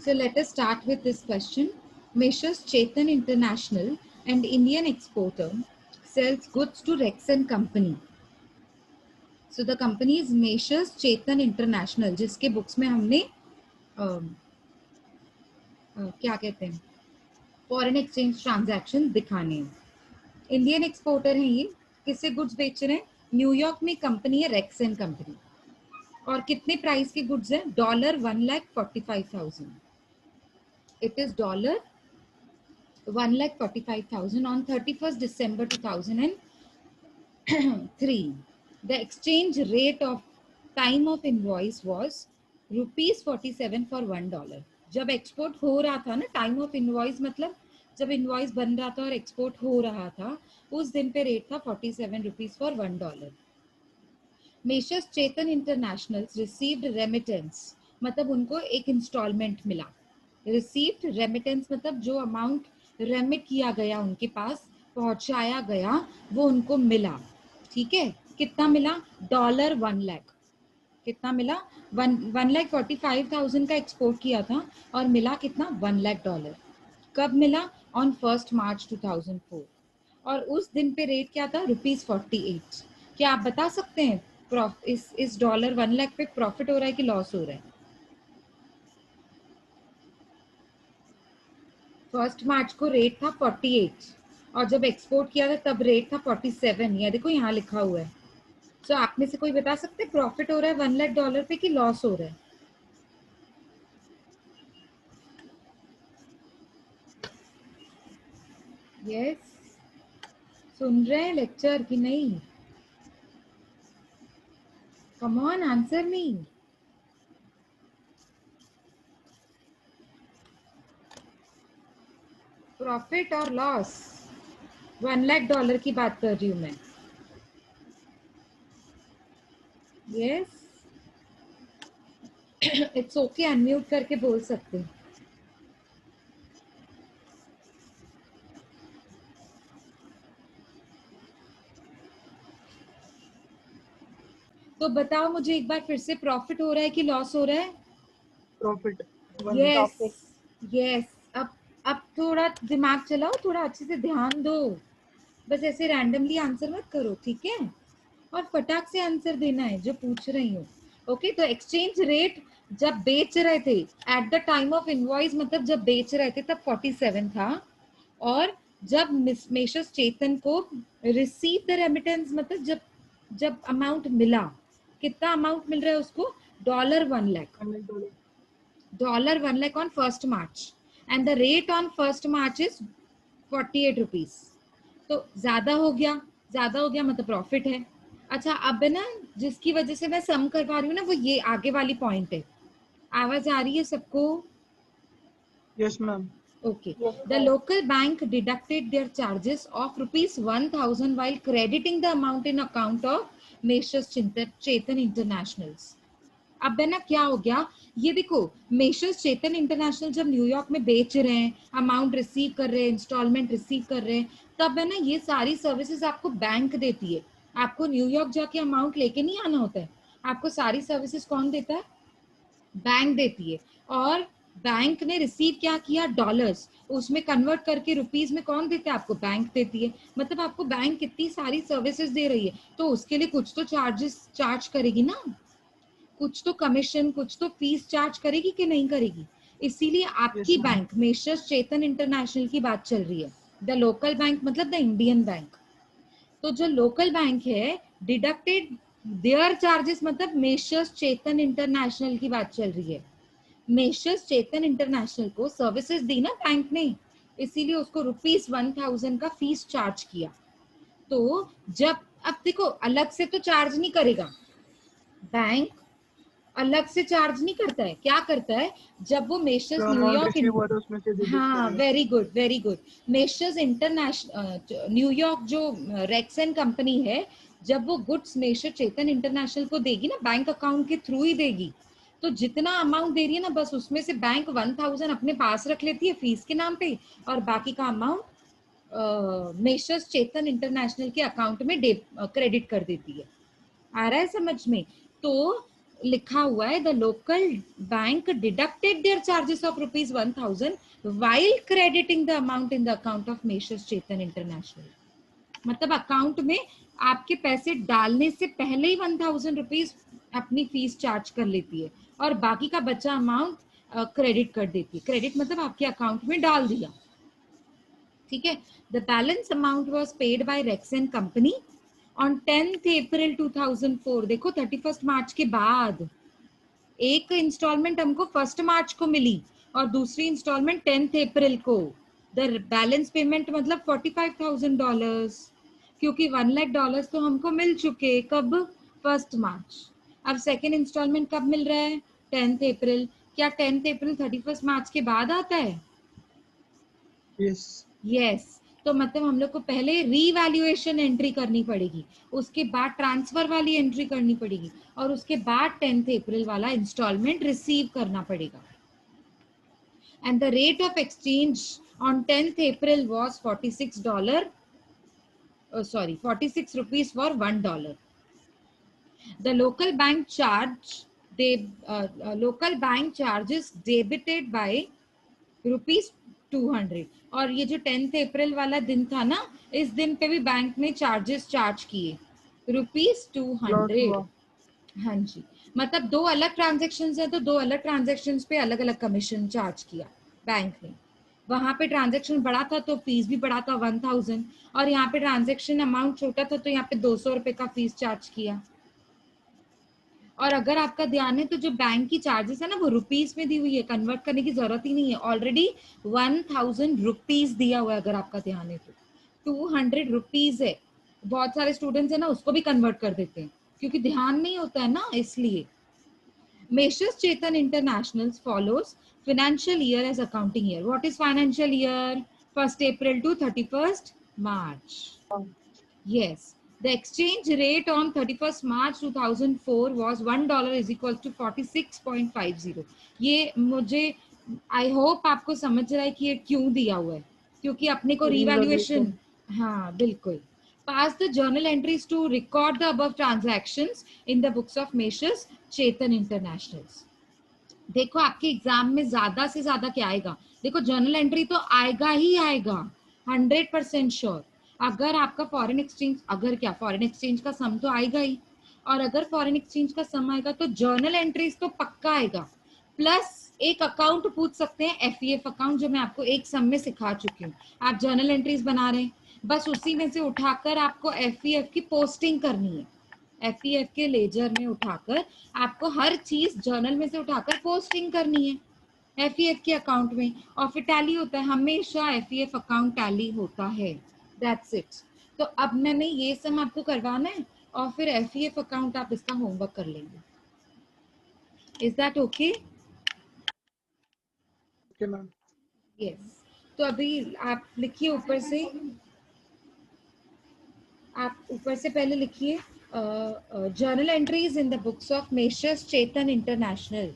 So let us start with this question. Messrs Chetan International, an Indian exporter, sells goods to Rex and Company. So the company is Messrs Chetan International, जिसके books में हमने क्या कहते हैं foreign exchange transaction दिखाने हैं. Indian exporter है ये. किससे गुड्स बेच रहे हैं? न्यूयॉर्क में कंपनी है रेक्स एंड कंपनी. और कितने प्राइस के गुड्स है? $1,45,000. It is $1,45,000 on 31st December 2003. The exchange rate of time of invoice was ₹47 for $1. जब एक्सपोर्ट हो रहा था ना, टाइम ऑफ इनवॉइस मतलब जब इनवॉइस बन रहा था और एक्सपोर्ट हो रहा था, उस दिन पे रेट था ₹47 for $1. Measures Chetan international received remittance, मतलब उनको एक इंस्टॉलमेंट मिला. रिसीव्ड रेमिटेंस मतलब जो अमाउंट रेमिट किया गया, उनके पास पहुंचाया गया, वो उनको मिला. ठीक है, कितना मिला? $1 लाख. कितना मिला? 1,45,000 का एक्सपोर्ट किया था और मिला कितना? $1 लाख. कब मिला? ऑन 1 मार्च 2004. और उस दिन पे रेट क्या था? ₹48. क्या आप बता सकते हैं इस $1 लाख पे प्रॉफिट हो रहा है कि लॉस हो रहा है? 1 मार्च को रेट था 48 और जब एक्सपोर्ट किया था तब रेट था 47. ये देखो यहाँ लिखा हुआ है. तो आप में से कोई बता सकते प्रॉफिट हो रहा है $1 लाख पे कि लॉस हो रहा है? यस, सुन रहे हैं लेक्चर कि नहीं? Come on, answer me. Profit और लॉस? $1 लाख की बात कर रही हूं मैं. यस, इट्स ओके, अनम्यूट करके बोल सकते हैं. तो बताओ मुझे एक बार फिर से, प्रॉफिट हो रहा है कि लॉस हो रहा है? प्रॉफिट. Yes yes. अब थोड़ा दिमाग चलाओ, थोड़ा अच्छे से ध्यान दो. बस ऐसे रैंडमली आंसर मत करो, ठीक है? और फटाक से आंसर देना है जो पूछ रही हूँ. ओके, तो एक्सचेंज रेट जब बेच रहे थे at the time of invoice, मतलब जब बेच रहे थे तब 47 था. और जब मेशर्स चेतन को रिसीव द रेमिटेंस, मतलब जब अमाउंट मिला, कितना अमाउंट मिल रहा है उसको? $1 lakh. $1 lakh on 1 March and the rate on 1 March is ₹48. तो ज्यादा हो गया मतलब प्रॉफिट है. अच्छा, अब है ना, जिसकी वजह से मैं सम करवा रही हूँ ना, वो ये आगे वाली पॉइंट है. आवाज आ रही है सबको? Yes ma'am. Okay. The local bank deducted their charges of ₹1,000 while crediting the amount in account of Messrs Chetan Internationals. अब है ना क्या हो गया, ये देखो, मेशर्स चेतन इंटरनेशनल जब न्यूयॉर्क में बेच रहे हैं, अमाउंट रिसीव कर रहे हैं, इंस्टॉलमेंट रिसीव कर रहे हैं, तब है ना ये सारी सर्विसेज आपको बैंक देती है. आपको न्यूयॉर्क जाके अमाउंट लेके नहीं आना होता है. आपको सारी सर्विसेज कौन देता है? बैंक देती है. और बैंक ने रिसीव क्या किया? डॉलर्स. उसमें कन्वर्ट करके रुपीस में कौन देता है? आपको बैंक देती है. मतलब आपको बैंक कितनी सारी सर्विसेज दे रही है, तो उसके लिए कुछ तो चार्जेस चार्ज करेगी ना, कुछ तो कमीशन, कुछ तो फीस चार्ज करेगी कि नहीं करेगी? इसीलिए आपकी बैंक मेशर्स चेतन इंटरनेशनल की बात चल रही है. द लोकल बैंक मतलब द इंडियन बैंक. तो जो लोकल बैंक है, डिडक्टेड देयर चार्जेस, मतलब मेशर्स चेतन इंटरनेशनल की बात चल रही है. मेशर्स चेतन इंटरनेशनल को सर्विसेज दी ना बैंक ने, इसीलिए उसको ₹1,000 का फीस चार्ज किया. तो जब, अब देखो, अलग से तो चार्ज नहीं करेगा बैंक, अलग से चार्ज नहीं करता है. क्या करता है? जब वो मेशर्स न्यूयॉर्क, हाँ, very good, measures international New York जो रेक्स एंड कंपनी है, जब वो गुड्स मेशर चेतन इंटरनेशनल को देगी ना, बैंक अकाउंट के थ्रू ही देगी, तो जितना अमाउंट दे रही है ना, बस उसमें से बैंक 1,000 अपने पास रख लेती है फीस के नाम पे, और बाकी का अमाउंट मेशर्स चेतन इंटरनेशनल के अकाउंट में क्रेडिट कर देती है. आ रहा है समझ में? तो लिखा हुआ है the local bank deducted their charges of ₹1000 while crediting the amount in the account of Messrs Chetan International. मतलब अकाउंट में आपके पैसे डालने से पहले ही 1000 रुपीज अपनी फीस चार्ज कर लेती है और बाकी का बचा अमाउंट क्रेडिट कर देती है। क्रेडिट मतलब आपके अकाउंट में डाल दिया, ठीक है। The balance amount was paid by Rexon company on 10th April 2004। देखो 31 मार्च के बाद एक इंस्टॉलमेंट हमको 1 मार्च को मिली और दूसरी इंस्टॉलमेंट 10th अप्रैल को। द बैलेंस पेमेंट मतलब $45,000, क्योंकि $1,00,000 तो हमको मिल चुके कब, 1 मार्च। अब सेकेंड इंस्टॉलमेंट कब मिल रहा है, 10th अप्रैल। क्या 10th अप्रैल 31 मार्च के बाद आता है? यस। यस। तो मतलब हम लोग को पहले रीवैल्यूएशन एंट्री करनी पड़ेगी, उसके बाद ट्रांसफर वाली एंट्री करनी पड़ेगी और उसके बाद 10th अप्रैल वाला इंस्टॉलमेंट रिसीव करना पड़ेगा। And the rate of exchange on 10th April was $46. 46 rupees for $1. The local bank local bank charges debited by ₹200। और ये जो 10th अप्रैल वाला दिन था ना, इस दिन पे भी बैंक ने चार्जेस चार्ज किए ₹200। हाँ जी, मतलब दो अलग ट्रांजेक्शन है तो दो अलग ट्रांजेक्शन पे अलग अलग कमीशन चार्ज किया बैंक ने। वहां पे ट्रांजेक्शन बड़ा था तो फीस भी बड़ा था 1000, और यहाँ पे ट्रांजेक्शन अमाउंट छोटा था तो यहाँ पे 200 रुपए का फीस चार्ज किया। और अगर आपका ध्यान है तो जो बैंक की चार्जेस है ना वो रुपीस में दी हुई है, कन्वर्ट करने की जरूरत ही नहीं है, ऑलरेडी 1000 रुपीज दिया हुआ है। अगर आपका ध्यान है तो 200 रुपीज है। बहुत सारे स्टूडेंट्स है ना उसको भी कन्वर्ट कर देते हैं क्योंकि ध्यान नहीं होता है ना, इसलिए। Measures Chetan international follows financial year as accounting year. What is financial year? 1st April to 31st March. Yes. The exchange rate on 31st March 2004 was $1 is equal to 46.50. ये मुझे आई होप आपको समझ रहा है कि ये क्यों दिया हुआ है, क्योंकि अपने को रिवैल्यूएशन। हाँ बिल्कुल। Pass the journal entries to record the above transactions in the books of Messrs Chetan internationals. देखो आपके एग्जाम में ज्यादा से ज्यादा क्या आएगा, देखो जर्नल एंट्री तो आएगा ही आएगा 100% श्योर। अगर आपका फॉरेन एक्सचेंज, अगर क्या फॉरेन एक्सचेंज का सम तो आएगा ही, और अगर फॉरेन एक्सचेंज का सम आएगा तो जर्नल एंट्रीज तो पक्का आएगा। प्लस एक अकाउंट पूछ सकते हैं, एफईएफ अकाउंट, जो मैं आपको एक सम में सिखा चुकी हूँ। आप जर्नल एंट्रीज बना रहे हैं, बस उसी में से उठाकर आपको एफईएफ की पोस्टिंग करनी है। एफईएफ के लेजर में उठाकर आपको हर चीज जर्नल में से उठाकर पोस्टिंग करनी है एफईएफ के अकाउंट में, और फिर टैली होता है, हमेशा एफईएफ अकाउंट टैली होता है। That's it. तो अब मैंने ये सब आपको करवाना है और फिर एफईएफ अकाउंट आप इसका होमवर्क कर लेंगे। Is that okay? Okay ma'am. Yes. तो अभी आप लिखिए ऊपर से, आप ऊपर से पहले लिखिए journal entries in the books of Messrs Chetan International.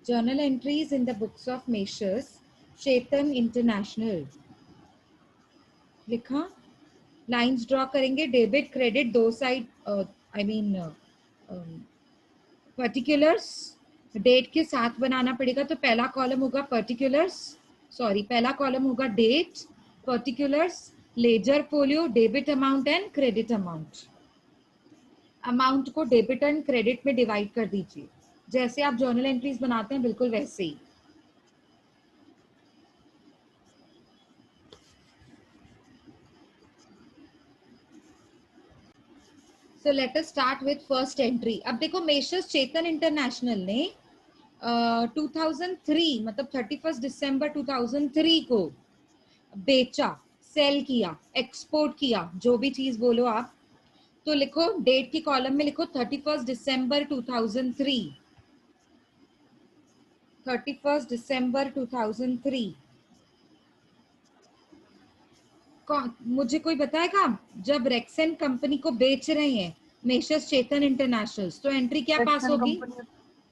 Journal entries in the books of Messrs Chetan International. लिखा, लाइंस ड्रॉ करेंगे, डेबिट क्रेडिट दो side, I mean particulars date के साथ बनाना पड़ेगा। तो पहला कॉलम होगा पर्टिकुलर्स, सॉरी पहला कॉलम होगा date, particulars, ledger folio, debit amount and credit amount. Amount को डेबिट एंड क्रेडिट में डिवाइड कर दीजिए, जैसे आप जर्नल एंट्रीज बनाते हैं बिल्कुल वैसे ही। So let us start with first entry. अब देखो मेशर्स चेतन इंटरनेशनल ने 2003 मतलब 31 दिसंबर 2003 को बेचा, सेल किया, एक्सपोर्ट किया, जो भी चीज बोलो आप। तो लिखो डेट के कॉलम में लिखो 31 दिसंबर 2003, 31 दिसंबर 2003। मुझे कोई बताएगा जब रेक्सन कंपनी को बेच रहे हैं मेशर्स चेतन इंटरनेशनल, तो एंट्री क्या पास होगी?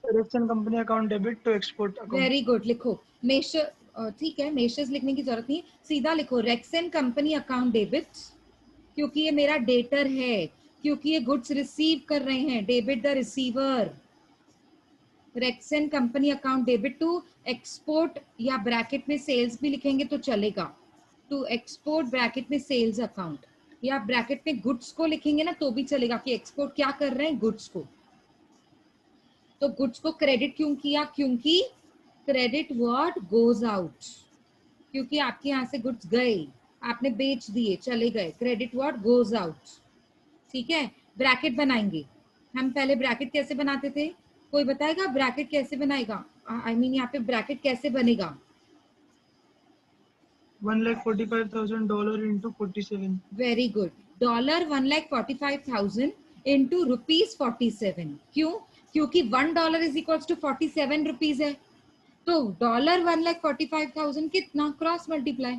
Rexon company account debit to export account. Very good. लिखो मेशर, ठीक है मेशर्स लिखने की जरूरत नहीं, सीधा लिखो रेक्सन कंपनी अकाउंट डेबिट, क्योंकि ये मेरा डेटर है क्योंकि ये गुड्स रिसीव कर रहे हैं, debit the receiver. Rexon company account debit to export, या ब्रैकेट में सेल्स भी लिखेंगे तो चलेगा, टू एक्सपोर्ट ब्रैकेट में सेल्स अकाउंट, या ब्रैकेट में गुड्स को लिखेंगे ना तो भी चलेगा कि एक्सपोर्ट क्या कर रहे हैं, गुड्स को। तो गुड्स को क्रेडिट क्यों किया, क्योंकि क्रेडिट व्हाट गोज आउट, क्योंकि आपके यहाँ से गुड्स गए, आपने बेच दिए, चले गए, क्रेडिट व्हाट गोज आउट। ठीक है, ब्रैकेट बनाएंगे हम। पहले ब्रैकेट कैसे बनाते थे, कोई बताएगा ब्रैकेट कैसे बनाएगा? आई मीन यहाँ पे ब्रैकेट कैसे बनेगा? $1,45,000 into 47. Very good. $1,45,000 इंटू ₹47। क्यों? क्योंकि $1 इज इक्वल टू 47 रुपीज है। तो $1,45,000 कितना, क्रॉस मल्टीप्लाई।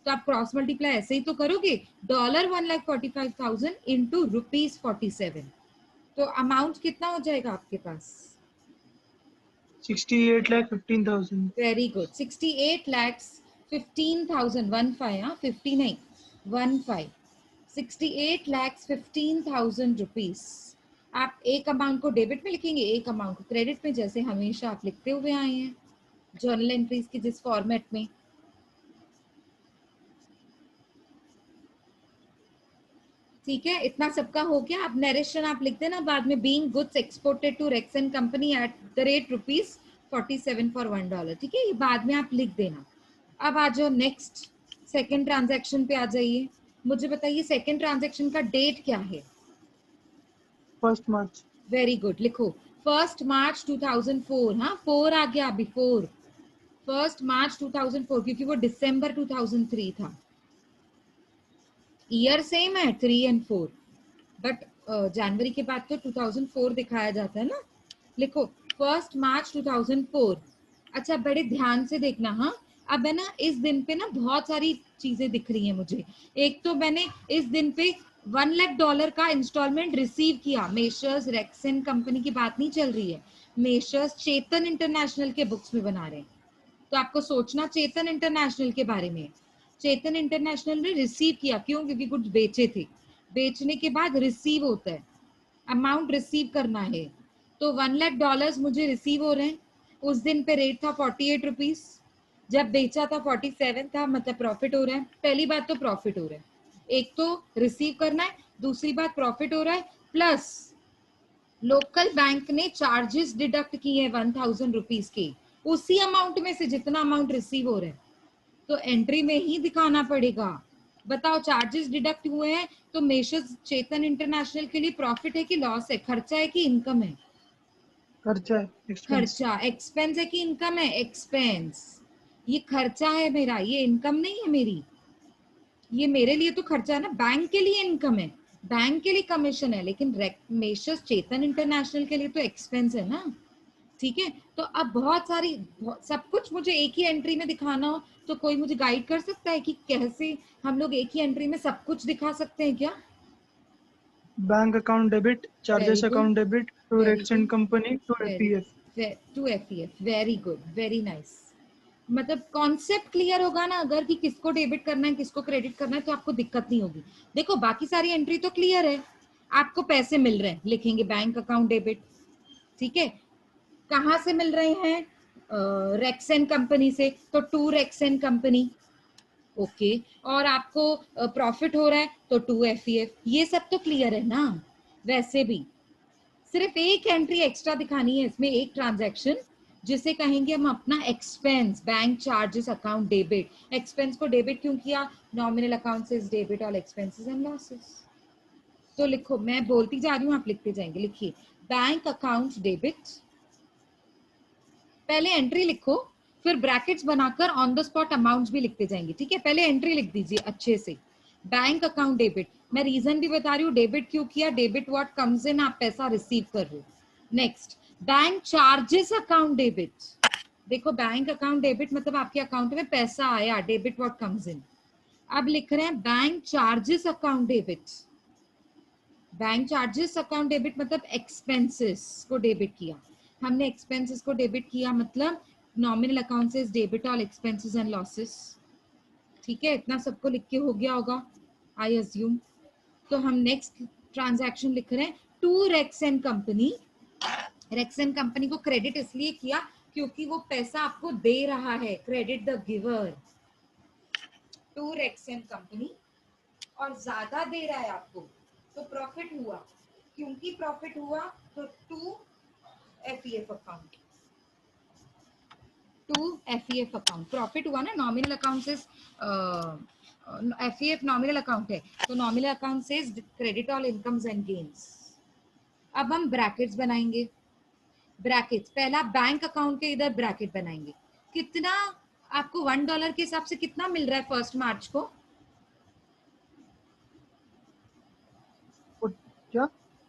तो आप क्रॉस मल्टीप्लाई ऐसे ही तो करोगे, $1,45,000 इंटू ₹47। तो अमाउंट कितना हो जाएगा आपके पास? 68,15,000. वेरी गुड, 68,15,000, 15, 50 नहीं, 15, 68,15,000 रुपीज। आप एक अमाउंट को डेबिट में लिखेंगे, एक अमाउंट को क्रेडिट में, जैसे हमेशा आप लिखते हुए आए हैं जर्नल एंट्रीज की जिस फॉर्मेट में। ठीक है, इतना सबका हो गया। अब नरेशन आप लिख देना बाद में, being goods exported to Rexon company at the rate ₹47 for $1। ठीक है, ये बाद में आप लिख देना। अब आ जाओ नेक्स्ट, सेकेंड ट्रांजैक्शन पे आ जाइए। मुझे बताइए सेकेंड ट्रांजैक्शन का डेट क्या है? 1st March. वेरी गुड, लिखो 1 मार्च 2004। हाँ, 4 आ गया अभी, 4, 1 मार्च 2004, क्योंकि वो दिसंबर 2003 था। ईयर सेम है 3 और 4, बट जनवरी के बाद तो 2004 दिखाया जाता है ना। लिखो 1 मार्च 2004। अच्छा, बड़े ध्यान से देखना। हाँ, अब है ना, इस दिन पे ना बहुत सारी चीजें दिख रही हैं मुझे। एक तो मैंने इस दिन पे $1,00,000 का इंस्टॉलमेंट रिसीव किया। मेशर्स रेक्सन कंपनी की बात नहीं चल रही है, मेशर्स चेतन इंटरनेशनल के बुक्स में बना रहे हैं। तो आपको सोचना चेतन इंटरनेशनल के बारे में। चेतन इंटरनेशनल ने रिसीव किया, क्यों? क्योंकि कुछ बेचे थे, बेचने के बाद रिसीव होता है, अमाउंट रिसीव करना है। तो $1,00,000 मुझे रिसीव हो रहे हैं। उस दिन पे रेट था 48 रुपीज, जब बेचा था 47 था, मतलब प्रॉफिट हो रहा है। पहली बात तो प्रॉफिट हो रहा है, एक तो रिसीव करना है, दूसरी बात प्रॉफिट हो रहा है, प्लस लोकल बैंक ने चार्जेस डिडक्ट किए हैं 1,000 रुपीज के, उसी अमाउंट में से जितना अमाउंट रिसीव हो रहा है। तो एंट्री में ही दिखाना पड़ेगा। बताओ, चार्जेस डिडक्ट हुए हैं तो मेशर्स चेतन इंटरनेशनल के लिए प्रॉफिट है कि लॉस है, खर्चा है कि इनकम है? खर्चा है, एक्सपेंस. खर्चा। एक्सपेंस है कि इनकम है? एक्सपेंस। ये खर्चा है मेरा, ये इनकम नहीं है मेरी। ये मेरे लिए तो खर्चा है ना, बैंक के लिए इनकम है, बैंक के लिए कमीशन है, लेकिन मेशर्स चेतन इंटरनेशनल के लिए तो एक्सपेंस है ना। ठीक है, तो अब बहुत सारी सब कुछ मुझे एक ही एंट्री में दिखाना हो तो कोई मुझे गाइड कर सकता है कि कैसे हम लोग एक ही एंट्री में सब कुछ दिखा सकते हैं क्या? Bank account debit, very charges good, account debit to very Rexon good, company to very FEF. Good, to FEF. Very good, very nice. मतलब कॉन्सेप्ट क्लियर होगा ना, अगर कि किसको डेबिट करना है किसको क्रेडिट करना है, तो आपको दिक्कत नहीं होगी। देखो बाकी सारी एंट्री तो क्लियर है, आपको पैसे मिल रहे हैं, लिखेंगे बैंक अकाउंट डेबिट। ठीक है, कहाँ से मिल रहे हैं? रेक्सन कंपनी से, तो टू रेक्सन कंपनी। ओके, और आपको प्रॉफिट हो रहा है तो टू एफईएफ। ये सब तो क्लियर है ना। वैसे भी सिर्फ एक एंट्री एक्स्ट्रा दिखानी है इसमें, एक ट्रांजैक्शन, जिसे कहेंगे हम अपना expense, bank charges account debit. Expense को डेबिट क्यों किया? नॉमिनल अकाउंट से debit all expenses and losses. तो लिखो, मैं बोलती जा रही हूँ, आप लिखते जाएंगे। लिखिए बैंक अकाउंट डेबिट, पहले एंट्री लिखो, फिर ब्रैकेट्स बनाकर ऑन द स्पॉट अमाउंट्स भी लिखते जाएंगे। ठीक है, पहले एंट्री लिख दीजिए अच्छे से, बैंक अकाउंट डेबिट। मैं रीजन भी बता रही हूँ डेबिट क्यों किया, डेबिट व्हाट कम्स इन, आप पैसा रिसीव कर रहे हो। Next, bank charges account debit. देखो बैंक अकाउंट डेबिट मतलब आपके अकाउंट में पैसा आया, डेबिट व्हाट कम्स इन। अब लिख रहे हैं bank charges account debit. Bank charges account debit मतलब एक्सपेंसेस को डेबिट किया। हमने एक्सपेंसेस को डेबिट किया, मतलब नॉमिनल अकाउंट से debit all expenses and losses. ठीक है, इतना सबको लिख के हो गया होगा आई अज्यूम। तो हम नेक्स्ट ट्रांजैक्शन लिख रहे हैं to Rexon company. Rexon company को क्रेडिट इसलिए किया क्योंकि वो पैसा आपको दे रहा है, credit the giver to Rexon company, और ज्यादा दे रहा है आपको, तो प्रॉफिट हुआ। क्योंकि प्रॉफिट हुआ तो to FEF account, to FEF account profit हुआ ना। नॉमिनल अकाउंट से एफईएफ नॉमिनल अकाउंट है, तो नॉमिनल अकाउंट से credit all incomes and gains. अब हम ब्रैकेट्स बनाएंगे। ब्रैकेट्स पहला बैंक अकाउंट के इधर ब्रैकेट बनाएंगे। कितना आपको $1 के हिसाब से कितना मिल रहा है 1 मार्च को? क्या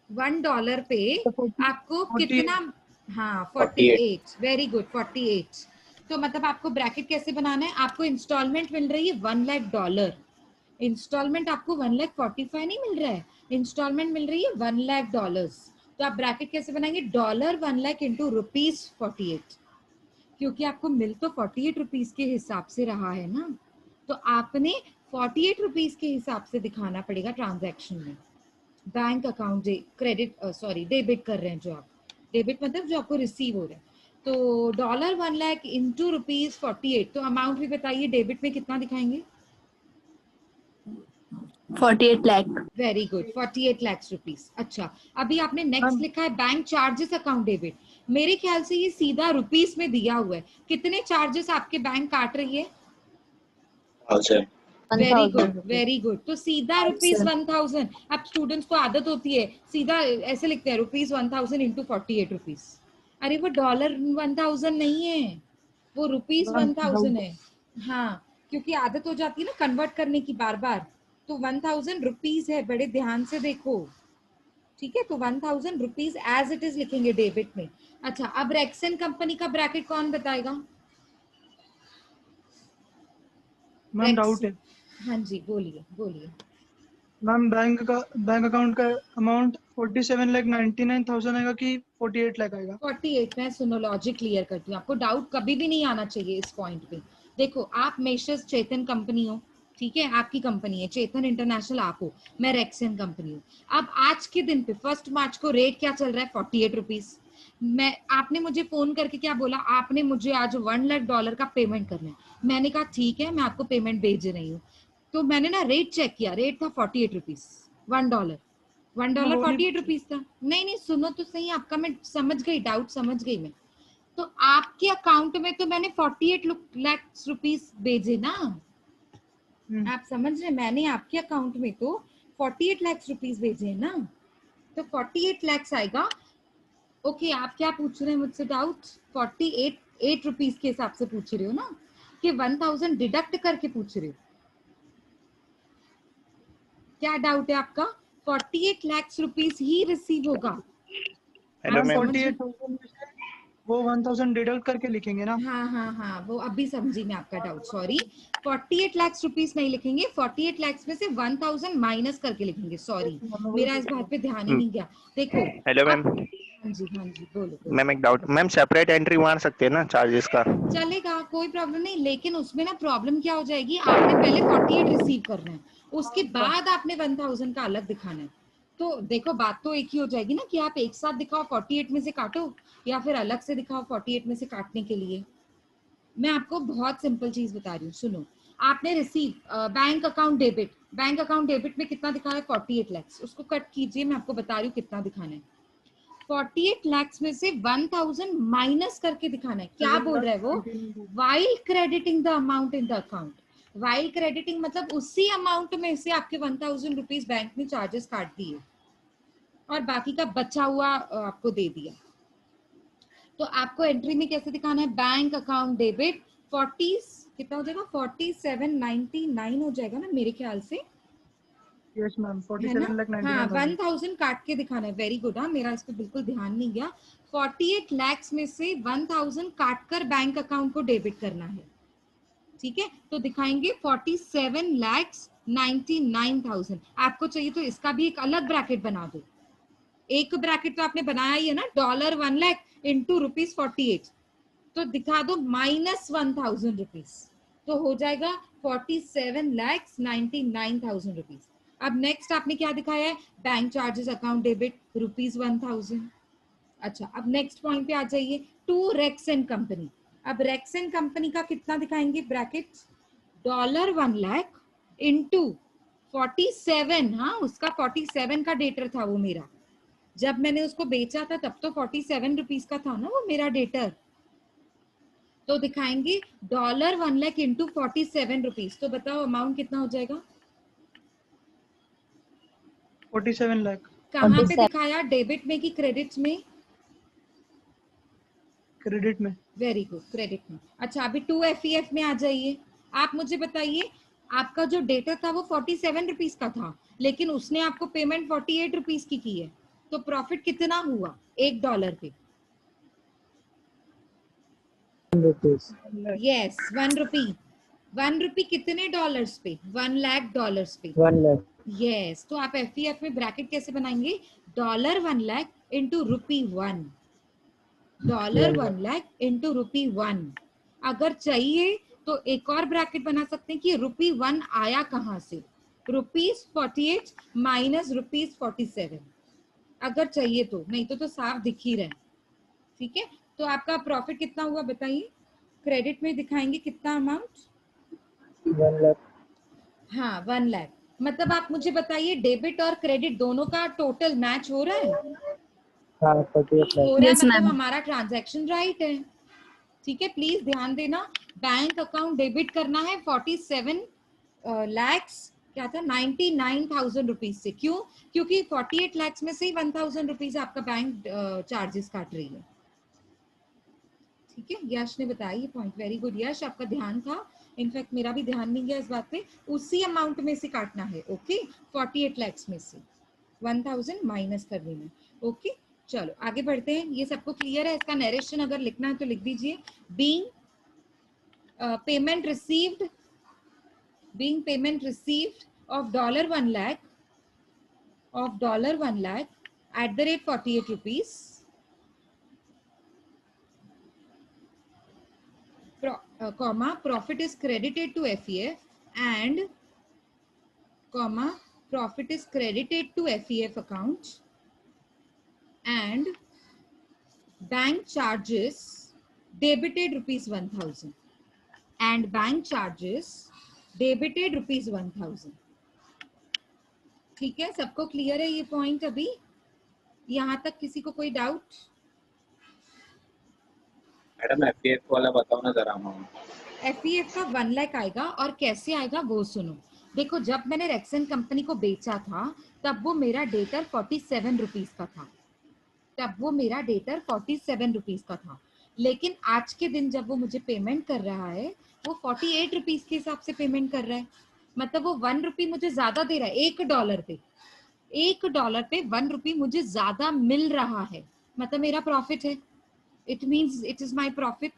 $1 पे आपको 48 कितना? हाँ 48, वेरी गुड 48। तो मतलब आपको ब्रैकेट कैसे बनाना है? आपको इंस्टॉलमेंट मिल रही है $1,00,000। इंस्टॉलमेंट आपको 1,45,000 नहीं मिल रहा है, इंस्टॉलमेंट मिल रही है $1,00,000। तो आप ब्रैकेट कैसे बनाएंगे? $1,00,000 इंटू ₹48, क्योंकि आपको मिल तो 48 रुपीज के हिसाब से रहा है ना, तो आपने 48 रुपीज के हिसाब से दिखाना पड़ेगा ट्रांजैक्शन में। Bank account credit sorry debit कर रहे हैं जो आप, डेबिट मतलब जो आपको रिसीव हो रहा है। तो $1,00,000 इंटू ₹48, तो अमाउंट भी बताइए डेबिट में कितना दिखाएंगे? 48 lakh. Very good 48 lakh rupees. अच्छा अभी आपने नेक्स्ट मैम लिखा है बैंक चार्जेस अकाउंट डेबिट। मेरे ख्याल से ये सीधा रुपीस में दिया हुआ है। कितने चार्जेस आपके बैंक काट रही है? Very good very good. तो सीधा ₹1,000। अब स्टूडेंट्स को आदत होती है सीधा ऐसे लिखते हैं ₹1,000 इंटू 48 रुपीज। अरे वो $1,000 नहीं है, वो ₹1,000 है। हाँ क्योंकि आदत हो जाती है ना कन्वर्ट करने की बार बार, तो 1,000 रुपीज है, बड़े ध्यान से देखो। ठीक है, तो 1,000 रुपीज एज इट इज लिखेंगे डेबिट में। अच्छा अब रेक्सन कंपनी का ब्रैकेट कौन बताएगा? मैम डाउट है। हाँ जी बोलिए बोलिए। मैम बैंक अकाउंट का अमाउंट 47,99,000 आएगा कि 48 लाख आएगा? 48। मैं सुनो लॉजिक क्लियर करती हूँ, आपको डाउट कभी भी नहीं आना चाहिए इस पॉइंट पे। देखो आप मेशर्स चेतन कंपनी हो, ठीक है, आपकी कंपनी है चेतन इंटरनेशनल, आप हो, मैं रेक्सन कंपनी हूँ। अब आज के दिन पे 1 मार्च को रेट क्या चल रहा है? 48 रुपीज। मैं आपने मुझे फोन करके क्या बोला? आपने मुझे आज $1,00,000 का पेमेंट करना है। मैंने कहा ठीक है मैं आपको पेमेंट भेज रही हूँ। तो मैंने ना रेट चेक किया, रेट था 48 रुपीज, $1। $1 वो नहीं 48 रुपीज था। नहीं नहीं सुनो तो सही, आपका मैं समझ गई, डाउट समझ गई मैं। तो आपके अकाउंट में तो मैंने 48 लाख रुपीज भेजे ना, आप समझ रहे? मैंने आपके अकाउंट में तो 48 लाख रुपीज भेजे ना, तो 48 लाख आएगा। ओके आप क्या पूछ रहे हैं मुझसे डाउट? 48 रुपीज के हिसाब से पूछ रहे हो ना, कि 1,000 डिडक्ट करके पूछ रहे हो? क्या डाउट है आपका? 48 लाख रुपीज ही रिसीव होगा। हेलो आप मैम। समझ रहे? 48,000 में से वो 1,000 डिडक्ट करके लिखेंगे ना? हाँ वो अभी समझी मैं आपका डाउट, सॉरी। 48 लाख रुपीस नहीं लिखेंगे, 48 लाख में से 1,000 माइनस करके लिखेंगे, सॉरी मेरा इस बात पे ध्यान ही नहीं गया। देखो हेलो मैम। हाँ जी बोलो बोलो। मैम एक डाउट, मैम सेपरेट एंट्री मार सकते हैं ना चार्जेस का? चलेगा कोई प्रॉब्लम नहीं, लेकिन उसमें ना प्रॉब्लम क्या हो जाएगी, आपने पहले 48 रिसीव करना है, उसके बाद आपने 1,000 का अलग दिखाना है। तो देखो बात तो एक ही हो जाएगी ना, कि आप एक साथ दिखाओ 48 में से काटो, या फिर अलग से दिखाओ 48 में से काटने के लिए। मैं आपको बहुत सिंपल चीज बता रही हूँ, सुनो। आपने receive bank account debit, bank account debit में कितना दिखा है? 48 लाख। उसको कट कीजिए, मैं आपको बता रही हूँ कितना दिखाना है। 48 लाख में से 1,000 माइनस करके दिखाना है। क्या बोल रहा है वो? While crediting the amount in the account. While crediting मतलब उसी अमाउंट में से आपके 1,000 रुपीज बैंक ने चार्जेस काट दिए और बाकी का बचा हुआ आपको दे दिया। तो आपको एंट्री में कैसे दिखाना है? बैंक अकाउंट डेबिट 40 कितना हो जाएगा? 4799 हो जाएगा ना मेरे ख्याल से, यस मैम, है ना? 47,99,000। हाँ 1,000 काट के दिखाना है। Very good. हाँ मेरा इस पे बिल्कुल ध्यान नहीं गया। 48 लाख में से 1,000 काट कर बैंक अकाउंट को डेबिट करना है, ठीक है? तो दिखाएंगे 47,99,000। आपको चाहिए तो इसका भी एक अलग ब्रैकेट बना दो। एक ब्रैकेट तो आपने बनाया ही है ना, $1,00,000 इंटू ₹48, तो दिखा दो -1,000 रुपीज, तो हो जाएगा 47,99,000 रुपीज। अब नेक्स्ट आपने क्या दिखाया है, बैंक चार्जेस अकाउंट डेबिट ₹1000। अच्छा, अब नेक्स्ट पॉइंट पे आ जाइए, टू रेक्सन कंपनी। अब रेक्सन कंपनी का कितना दिखाएंगे ब्रैकेट, $1 लाख इंटू 47। हाँ, उसका 47 का डेटर था वो मेरा, जब मैंने उसको बेचा था तब तो 47 रुपीज का था ना वो मेरा डेटर। तो दिखाएंगे $1 लाख इंटू 47 रुपीज, तो बताओ अमाउंट कितना हो जाएगा। 47 लाख कहाँ पे दिखाया, डेबिट में कि क्रेडिट में? क्रेडिट में। वेरी गुड, क्रेडिट में। अच्छा, अभी 2FEF में आ जाइए। आप मुझे बताइए, आपका जो डेटा था वो 47 रुपीज का था, लेकिन उसने आपको पेमेंट 48 रुपीज की है, तो प्रॉफिट कितना हुआ $1 पे? यस, ₹1। ₹1 कितने डॉलर्स पे? $1 लाख पे। 1 लाख। यस, तो आप FEF में ब्रैकेट कैसे बनाएंगे, $1 लाख इंटू ₹1, $1 लाख इंटू ₹1। अगर चाहिए तो एक और ब्रैकेट बना सकते हैं कि ₹1 आया कहां से, ₹48 माइनस ₹47, अगर चाहिए तो, नहीं तो साफ दिख ही रहा है। ठीक है, तो आपका प्रॉफिट कितना हुआ बताइए, क्रेडिट में दिखाएंगे कितना अमाउंट, 1 लाख। हाँ 1 लाख। मतलब आप मुझे बताइए, डेबिट और क्रेडिट दोनों का टोटल मैच हो रहा है? हाँ 48 लाख। हो रहा है, Yes, मतलब ma'am. हमारा ट्रांजैक्शन राइट है। ठीक है, प्लीज ध्यान देना, बैंक अकाउंट डेबिट करना है 47 लैक्स, क्या था 99,000 रुपीज से। क्यों? क्योंकि 48 लैक्स में से ही 1,000 रुपीज आपका बैंक चार्जेस काट रही है। ठीक है, यश ने बताया ये पॉइंट, वेरी गुड यश, आपका ध्यान था, इनफैक्ट मेरा भी ध्यान नहीं गया इस बात पे। उसी अमाउंट में से काटना है, ओके, 48 लैक्स में से 1,000 माइनस कर देना। ओके, चलो आगे बढ़ते हैं। ये सबको क्लियर है? इसका नरेशन अगर लिखना है तो लिख दीजिए, being payment received, being payment received of $1 lakh at the rate 48 rupees, comma, profit is credited to FEF and comma, profit is credited to FEF account and bank charges debited ₹1,000 and bank charges debited ₹1,000। ठीक है, सबको clear है ये point? अभी यहाँ तक किसी को कोई डाउट? मैडम FPF वाला बताओ ना जरा अमाउंट। FEF का 1 लाख आएगा, और कैसे आएगा वो सुनो। देखो, जब मैंने रेक्सन कंपनी को बेचा था तब वो मेरा डेटर 47 रुपीज का था, तब वो मेरा डेटर 47 रुपीज का था, लेकिन आज के दिन जब वो मुझे पेमेंट कर रहा है वो 48 रुपीज के हिसाब से पेमेंट कर रहा है, मतलब वो ₹1 मुझे ज्यादा दे रहा है, $1 पे, $1 पे ₹1 मुझे ज्यादा मिल रहा है, मतलब मेरा प्रॉफिट है। It means it is my profit,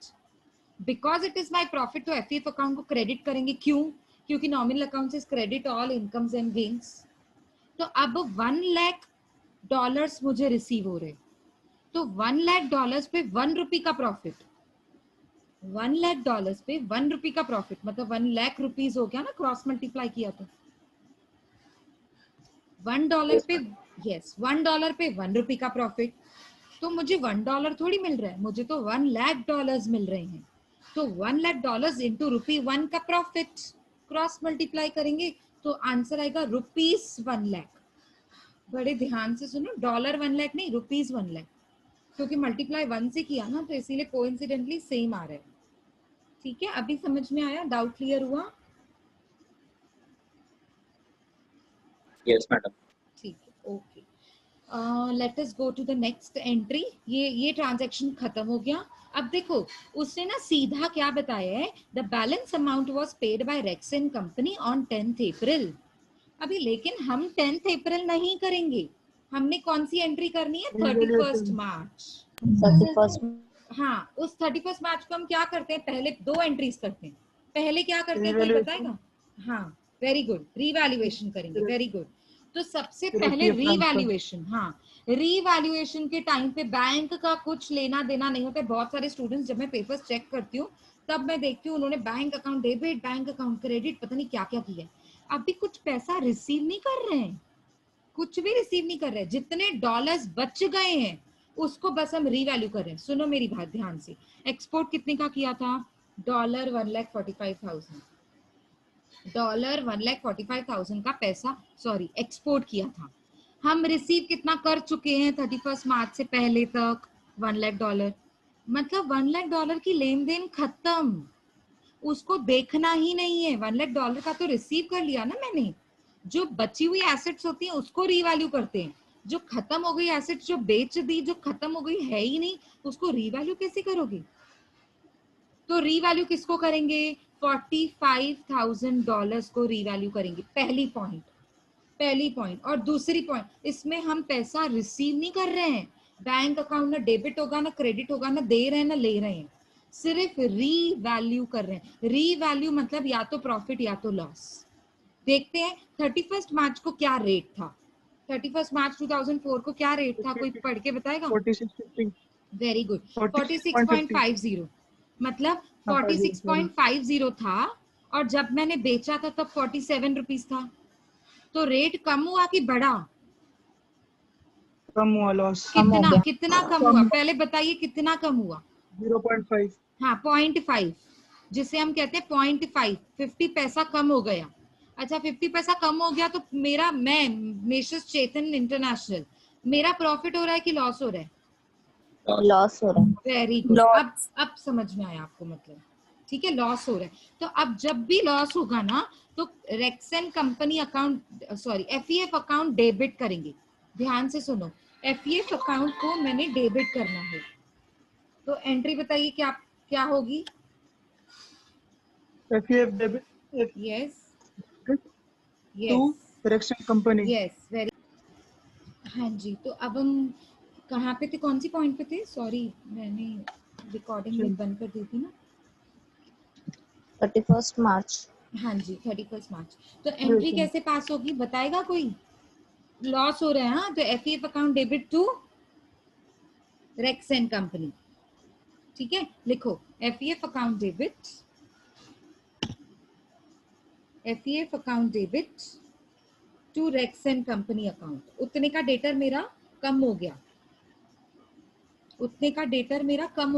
because it is my profit. तो FEF अकाउंट को क्रेडिट करेंगे, क्यों? क्योंकि नॉमिनल अकाउंट से credit all incomes and gains. तो अब $1 लाख मुझे रिसीव हो रहे, तो $1 लाख पे ₹1 का प्रॉफिट, $1 लाख पे ₹1 का प्रॉफिट, मतलब 1 लाख रुपीज हो गया ना, क्रॉस मल्टीप्लाई किया तो $1 पे, यस, $1 पे ₹1 का प्रॉफिट। तो मुझे $1 थोड़ी मिल रहा है, मुझे तो $1 लाख मिल रहे हैं। तो $1 लाख इंटू ₹1 का प्रॉफिट क्रॉस मल्टीप्लाई करेंगे तो आंसर आएगा ₹1 लाख। बड़े ध्यान से सुनो, $1 लाख नहीं, ₹1 लाख, क्योंकि मल्टीप्लाई 1 से किया ना, तो इसीलिए कोइंसिडेंटली सेम आ रहा है। ठीक है, अभी समझ में आया? डाउट क्लियर हुआ? Yes madam. ठीक है, okay, let us go to the next entry. ये ट्रांजैक्शन खत्म हो गया। अब देखो, उसने ना सीधा क्या बताया है, the balance amount was paid by Rexon company on 10th April. अभी लेकिन हम 10th अप्रैल नहीं करेंगे, हमने कौन सी एंट्री करनी है, 31 मार्च। 31 हाँ, उस 31 मार्च को हम क्या करते हैं, पहले 2 एंट्रीज करते हैं। पहले क्या करते हैं, कोई बताएगा? हाँ, वेरी गुड, रीवैल्यूएशन करेंगे, वेरी गुड। तो सबसे पहले रीवैल्यूएशन, हाँ, रीवैल्यूएशन के टाइम पे बैंक का कुछ लेना देना नहीं होता है। बहुत सारे स्टूडेंट्स, जब मैं पेपर्स चेक करती हूँ तब मैं देखती हूँ उन्होंने bank account debit, bank account credit, पता नहीं क्या क्या किया है। अभी कुछ पैसा रिसीव नहीं कर रहे हैं, कुछ भी रिसीव नहीं कर रहे हैं, जितने डॉलर्स बच गए हैं उसको बस हम रीवैल्यू कर रहे हैं। सुनो मेरी बात ध्यान से, एक्सपोर्ट कितने का किया था? डॉलर 1,45,000, डॉलर 1,45,000 का पैसा सॉरी एक्सपोर्ट किया था। हम रिसीव कितना कर चुके हैं 31 मार्च से पहले तक? $1,00,000। मतलब $1,00,000 की लेन देन खत्म, उसको देखना ही नहीं है। $1,00,000 का तो रिसीव कर लिया ना मैंने। जो बची हुई एसेट्स होती हैं उसको रीवैल्यू करते हैं। जो खत्म हो गई एसेट्स, जो बेच दी, जो खत्म हो गई है ही नहीं, उसको रीवैल्यू कैसे करोगे? तो रीवैल्यू किसको करेंगे? $45,000 को रीवैल्यू करेंगे। पहली पॉइंट। और दूसरी पॉइंट, इसमें हम पैसा रिसीव नहीं कर रहे हैं। बैंक अकाउंट ना डेबिट होगा ना क्रेडिट होगा, ना दे रहे हैं ना ले रहे हैं, सिर्फ रीवैल्यू कर रहे हैं। रीवैल्यू मतलब या तो प्रॉफिट या तो लॉस। देखते हैं 31 मार्च को क्या रेट था। 31 मार्च 2004 को क्या रेट था, कोई पढ़ के बताएगा? 46.50। Very good, 46.50। 46.50। मतलब 46.50 था, और जब मैंने बेचा था तब 47 रुपीज था। तो रेट कम हुआ कि बढ़ा? कम हुआ, लॉस। कितना कम हुआ पहले बताइए, कितना कम हुआ? 0.5। हाँ 0.5, जिसे हम कहते हैं 0.5, 50 पैसा कम हो गया। अच्छा 50 पैसा कम हो गया तो मैं मेशर्स चेतन इंटरनेशनल, मेरा प्रॉफिट हो रहा है कि लॉस हो रहा है? लॉस हो रहा है। वेरी गुड, अब समझ में आया आपको, मतलब ठीक है लॉस हो रहा है। तो अब जब भी लॉस होगा ना तो Rexon company account sorry FEF account debit करेंगे। ध्यान से सुनो, एफईएफ अकाउंट को मैंने डेबिट करना है। तो एंट्री बताइए क्या क्या होगी? FEF debit yes to Rexon company. Yes very. हाँ जी, तो अब हम कहाँ पे थे, कौन सी पॉइंट पे थे? सॉरी मैंने रिकॉर्डिंग भी बंद कर दी थी ना। 31 मार्च। हाँ जी 31 मार्च। तो एंट्री कैसे पास होगी बताएगा कोई? लॉस हो रहा है, हाँ, तो FEF account debit to Rexon company. ठीक है, लिखो FEF account debit to Rexon company account. उतने का डेटर मेरा कम हो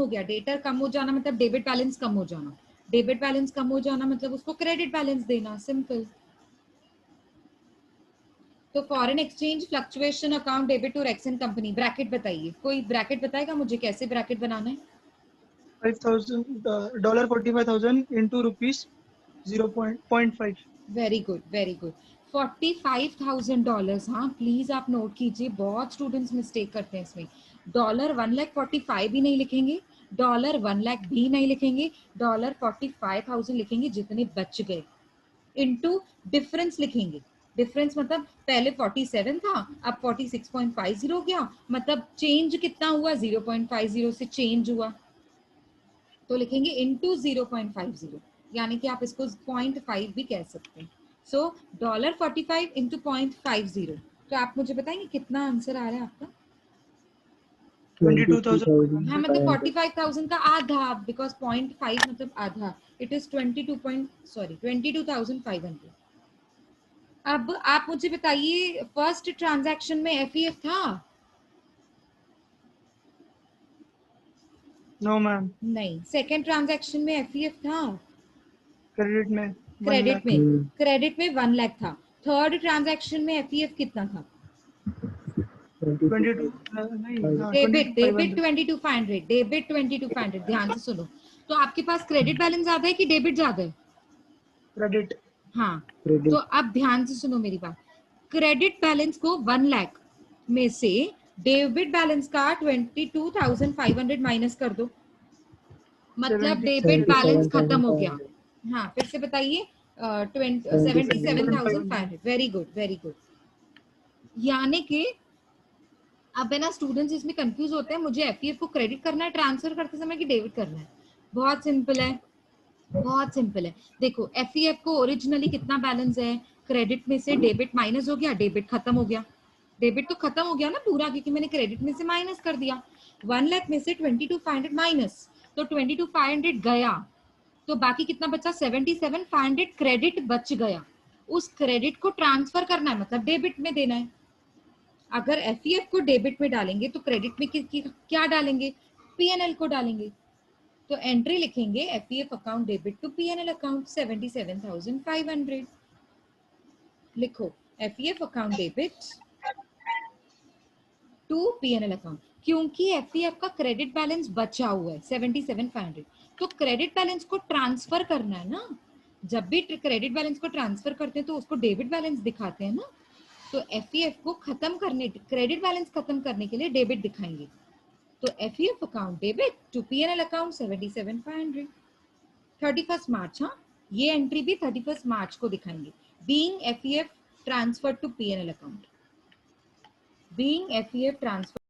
गया, डेटर कम हो जाना मतलब डेबिट बैलेंस कम हो जाना, डेबिट बैलेंस कम हो जाना मतलब उसको क्रेडिट बैलेंस देना, सिंपल। तो foreign exchange fluctuation account debit to Rexon company, bracket बताइए, कोई ब्रैकेट बताएगा मुझे कैसे ब्रैकेट बनाना है? $45,000 into rupees 0.5। Very good $45,000। हाँ प्लीज आप नोट कीजिए, बहुत स्टूडेंट्स मिस्टेक करते हैं इसमें। डॉलर 1,45,000 भी नहीं लिखेंगे, डॉलर 1,00,000 भी नहीं लिखेंगे, डॉलर 45,000 लिखेंगे जितने बच गए, इनटू डिफरेंस लिखेंगे। डिफरेंस मतलब पहले 47 था अब 46.50 हो गया, मतलब चेंज कितना हुआ? 0.50 से चेंज हुआ, तो लिखेंगे इनटू 0.50, यानी कि आप इसको 0.5 भी कह सकते हैं। सो डॉलर 45 इंटू 0.50। तो आप मुझे बताएंगे कितना आंसर आ रहा है आपका? 22,000। हाँ मतलब 45,000 का आधा, बिकॉज 0.5 मतलब आधा, इट इज 22,500। अब आप मुझे बताइए फर्स्ट ट्रांजैक्शन में एफईएफ था? No ma'am. नहीं। सेकंड ट्रांजैक्शन में एफईएफ था? क्रेडिट में 1 क्रेडिट लाख। में 1,00,000 था। थर्ड ट्रांजैक्शन में एफईएफ कितना था? 22 नहीं, हाँ, डेबिट 22,500। 22,500, डेबिट 22,500। ध्यान से सुनो, तो आपके पास क्रेडिट बैलेंस ज्यादा है कि डेबिट ज्यादा है? क्रेडिट। हाँ तो अब ध्यान से सुनो मेरी बात, क्रेडिट बैलेंस को 1,00,000 में से डेबिट बैलेंस का 22,500 माइनस कर दो, मतलब डेबिट बैलेंस खत्म हो गया। हाँ फिर से बताइए, 77,500। Very good. यानी कि अब है ना स्टूडेंट्स इसमें कंफ्यूज होते हैं, मुझे एफईएफ को क्रेडिट करना है ट्रांसफर करते समय कि डेबिट करना है? बहुत सिंपल है। देखो एफईएफ को ओरिजिनली कितना बैलेंस है, क्रेडिट में से डेबिट माइनस हो गया, डेबिट खत्म हो गया, डेबिट तो खत्म हो गया ना पूरा, क्योंकि मैंने क्रेडिट में से माइनस कर दिया। 1,00,000 में से 22,500 माइनस, तो 22,500 गया, तो बाकी कितना बचा? 77,500 क्रेडिट बच गया। उस क्रेडिट को ट्रांसफर करना है, मतलब डेबिट में देना है। अगर एफईएफ को डेबिट में डालेंगे तो क्रेडिट में क्या डालेंगे, पीएनएल को डालेंगे। तो एंट्री लिखेंगे FEF account debit to PNL account 77,500। लिखो FEF account debit to PNL account, क्योंकि एफईएफ का क्रेडिट बैलेंस बचा हुआ है 77,500, तो क्रेडिट बैलेंस को ट्रांसफर करना है ना। जब भी क्रेडिट बैलेंस को ट्रांसफर करते हैं तो उसको डेबिट बैलेंस दिखाते हैं ना। तो एफईएफ को खत्म करने, क्रेडिट बैलेंस खत्म करने के लिए डेबिट दिखाएंगे। तो FEF account debit to PNL account 77,500 31 March. हाँ, ये एंट्री भी 31 मार्च को दिखाएंगे। Being FEF transfer to PNL account, being FEF transfer